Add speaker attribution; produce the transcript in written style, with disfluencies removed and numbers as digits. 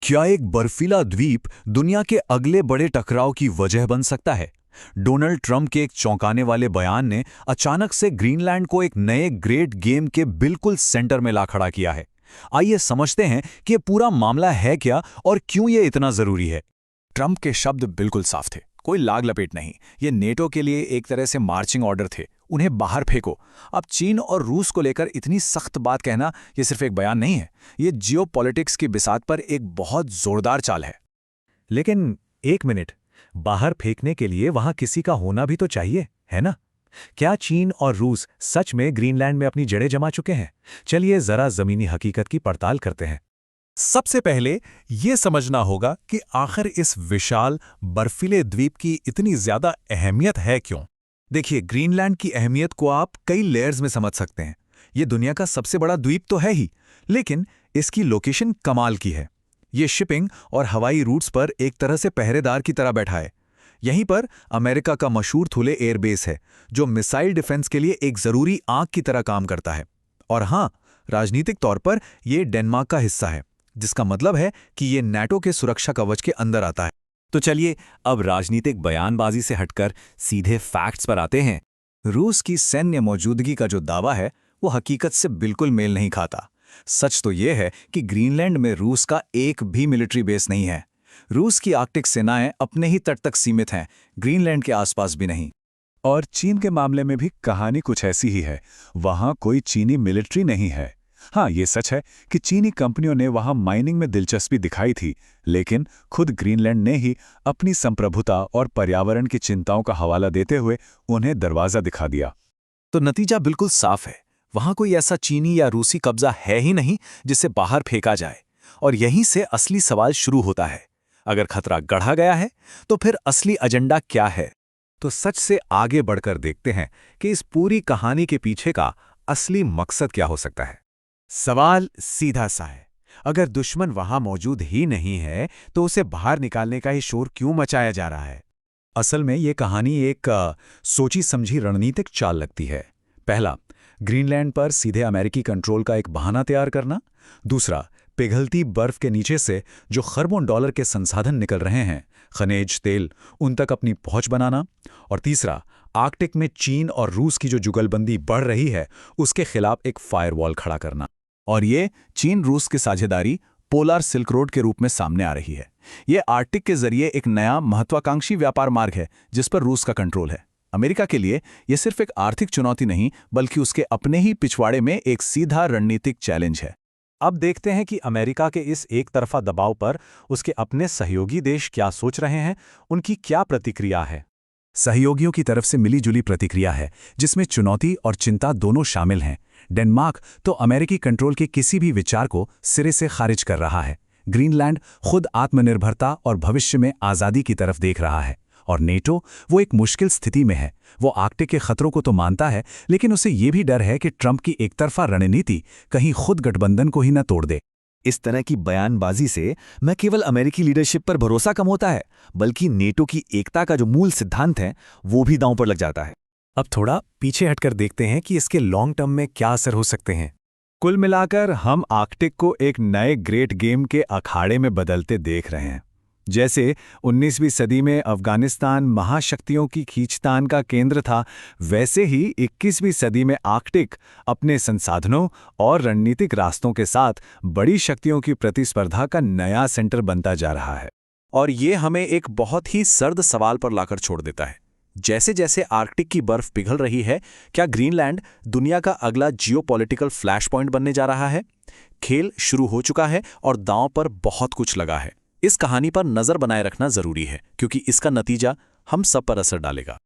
Speaker 1: क्या एक बर्फीला द्वीप दुनिया के अगले बड़े टकराव की वजह बन सकता है? डोनाल्ड ट्रंप के एक चौंकाने वाले बयान ने अचानक से ग्रीनलैंड को एक नए ग्रेट गेम के बिल्कुल सेंटर में ला खड़ा किया है। आइए समझते हैं कि ये पूरा मामला है क्या और क्यों ये इतना जरूरी है।
Speaker 2: ट्रंप के शब्द बिल्कुल साफ थे, कोई लाग लपेट नहीं। ये नेटो के लिए एक तरह से मार्चिंग ऑर्डर थे, उन्हें बाहर फेंको। अब चीन और रूस को लेकर इतनी सख्त बात कहना ये सिर्फ एक बयान नहीं है, ये जियोपॉलिटिक्स की बिसात पर एक बहुत जोरदार चाल है।
Speaker 3: लेकिन एक मिनट, बाहर फेंकने के लिए वहां किसी का होना भी तो चाहिए, है ना? क्या चीन और रूस सच में ग्रीनलैंड में अपनी जड़ें जमा चुके हैं? चलिए जरा जमीनी हकीकत की पड़ताल करते हैं।
Speaker 4: सबसे पहले ये समझना होगा कि आखिर इस विशाल बर्फीले द्वीप की इतनी ज्यादा अहमियत है क्यों। देखिए, ग्रीनलैंड की अहमियत को आप कई लेयर्स में समझ सकते हैं। ये दुनिया का सबसे बड़ा द्वीप तो है ही, लेकिन इसकी लोकेशन कमाल की है। ये शिपिंग और हवाई रूट्स पर एक तरह से पहरेदार की तरह बैठा है। यहीं पर अमेरिका का मशहूर थुले एयरबेस है, जो मिसाइल डिफेंस के लिए एक जरूरी आंख की तरह काम करता है। और हाँ, राजनीतिक तौर पर यह डेनमार्क का हिस्सा है, जिसका मतलब है कि ये नाटो के सुरक्षा कवच के अंदर आता है।
Speaker 1: तो चलिए अब राजनीतिक बयानबाजी से हटकर सीधे फैक्ट्स पर आते हैं।
Speaker 2: रूस की सैन्य मौजूदगी का जो दावा है वो हकीकत से बिल्कुल मेल नहीं खाता। सच तो ये है कि ग्रीनलैंड में रूस का एक भी मिलिट्री बेस नहीं है। रूस की आर्कटिक सेनाएं अपने ही तट तक सीमित हैं, ग्रीनलैंड के आसपास भी नहीं।
Speaker 4: और चीन के मामले में भी कहानी कुछ ऐसी ही है। वहां कोई चीनी मिलिट्री नहीं है। हाँ, ये सच है कि चीनी कंपनियों ने वहां माइनिंग में दिलचस्पी दिखाई थी, लेकिन खुद ग्रीनलैंड ने ही अपनी संप्रभुता और पर्यावरण की चिंताओं का हवाला देते हुए उन्हें दरवाजा दिखा दिया।
Speaker 2: तो नतीजा बिल्कुल साफ है, वहां कोई ऐसा चीनी या रूसी कब्जा है ही नहीं जिसे बाहर फेंका जाए। और यहीं से असली सवाल शुरू होता है। अगर खतरा गढ़ा गया है तो फिर असली एजेंडा क्या है?
Speaker 3: तो सच से आगे बढ़कर देखते हैं कि इस पूरी कहानी के पीछे का असली मकसद क्या हो सकता है। सवाल सीधा सा है, अगर दुश्मन वहां मौजूद ही नहीं है तो उसे बाहर निकालने का ही शोर क्यों मचाया जा रहा है? असल में ये कहानी एक सोची समझी रणनीतिक चाल लगती है। पहला, ग्रीनलैंड पर सीधे अमेरिकी कंट्रोल का एक बहाना तैयार करना। दूसरा, पिघलती बर्फ के नीचे से जो खरबों डॉलर के संसाधन निकल रहे हैं, खनिज, तेल, उन तक अपनी पहुंच बनाना। और तीसरा, आर्कटिक में चीन और रूस की जो जुगलबंदी बढ़ रही है उसके खिलाफ एक फायरवॉल खड़ा करना।
Speaker 2: और ये चीन रूस की साझेदारी पोलार सिल्क रोड के रूप में सामने आ रही है। ये आर्कटिक के जरिए एक नया महत्वाकांक्षी व्यापार मार्ग है जिस पर रूस का कंट्रोल है। अमेरिका के लिए यह सिर्फ एक आर्थिक चुनौती नहीं, बल्कि उसके अपने ही पिछवाड़े में एक सीधा रणनीतिक चैलेंज है।
Speaker 3: अब देखते हैं कि अमेरिका के इस एक तरफा दबाव पर उसके अपने सहयोगी देश क्या सोच रहे हैं, उनकी क्या प्रतिक्रिया है।
Speaker 4: सहयोगियों की तरफ से मिलीजुली प्रतिक्रिया है, जिसमें चुनौती और चिंता दोनों शामिल हैं। डेनमार्क तो अमेरिकी कंट्रोल के किसी भी विचार को सिरे से खारिज कर रहा है। ग्रीनलैंड खुद आत्मनिर्भरता और भविष्य में आज़ादी की तरफ देख रहा है। और नेटो, वो एक मुश्किल स्थिति में है। वो आर्कटिक के खतरों को तो मानता है, लेकिन उसे ये भी डर है कि ट्रंप की एकतरफा रणनीति कहीं खुद गठबंधन को ही न तोड़ दे।
Speaker 1: इस तरह की बयानबाजी से न केवल अमेरिकी लीडरशिप पर भरोसा कम होता है, बल्कि नेटो की एकता का जो मूल सिद्धांत है वो भी दांव पर लग जाता है।
Speaker 3: अब थोड़ा पीछे हटकर देखते हैं कि इसके लॉन्ग टर्म में क्या असर हो सकते हैं। कुल मिलाकर हम आर्कटिक को एक नए ग्रेट गेम के अखाड़े में बदलते देख रहे हैं। जैसे 19वीं सदी में अफगानिस्तान महाशक्तियों की खींचतान का केंद्र था, वैसे ही 21वीं सदी में आर्कटिक अपने संसाधनों और रणनीतिक रास्तों के साथ बड़ी शक्तियों की प्रतिस्पर्धा का नया सेंटर बनता जा रहा है।
Speaker 2: और ये हमें एक बहुत ही सर्द सवाल पर लाकर छोड़ देता है। जैसे जैसे आर्कटिक की बर्फ पिघल रही है, क्या ग्रीनलैंड दुनिया का अगला जियोपॉलिटिकल फ्लैश पॉइंट बनने जा रहा है? खेल शुरू हो चुका है और दांव पर बहुत कुछ लगा है। इस कहानी पर नजर बनाए रखना जरूरी है, क्योंकि इसका नतीजा हम सब पर असर डालेगा।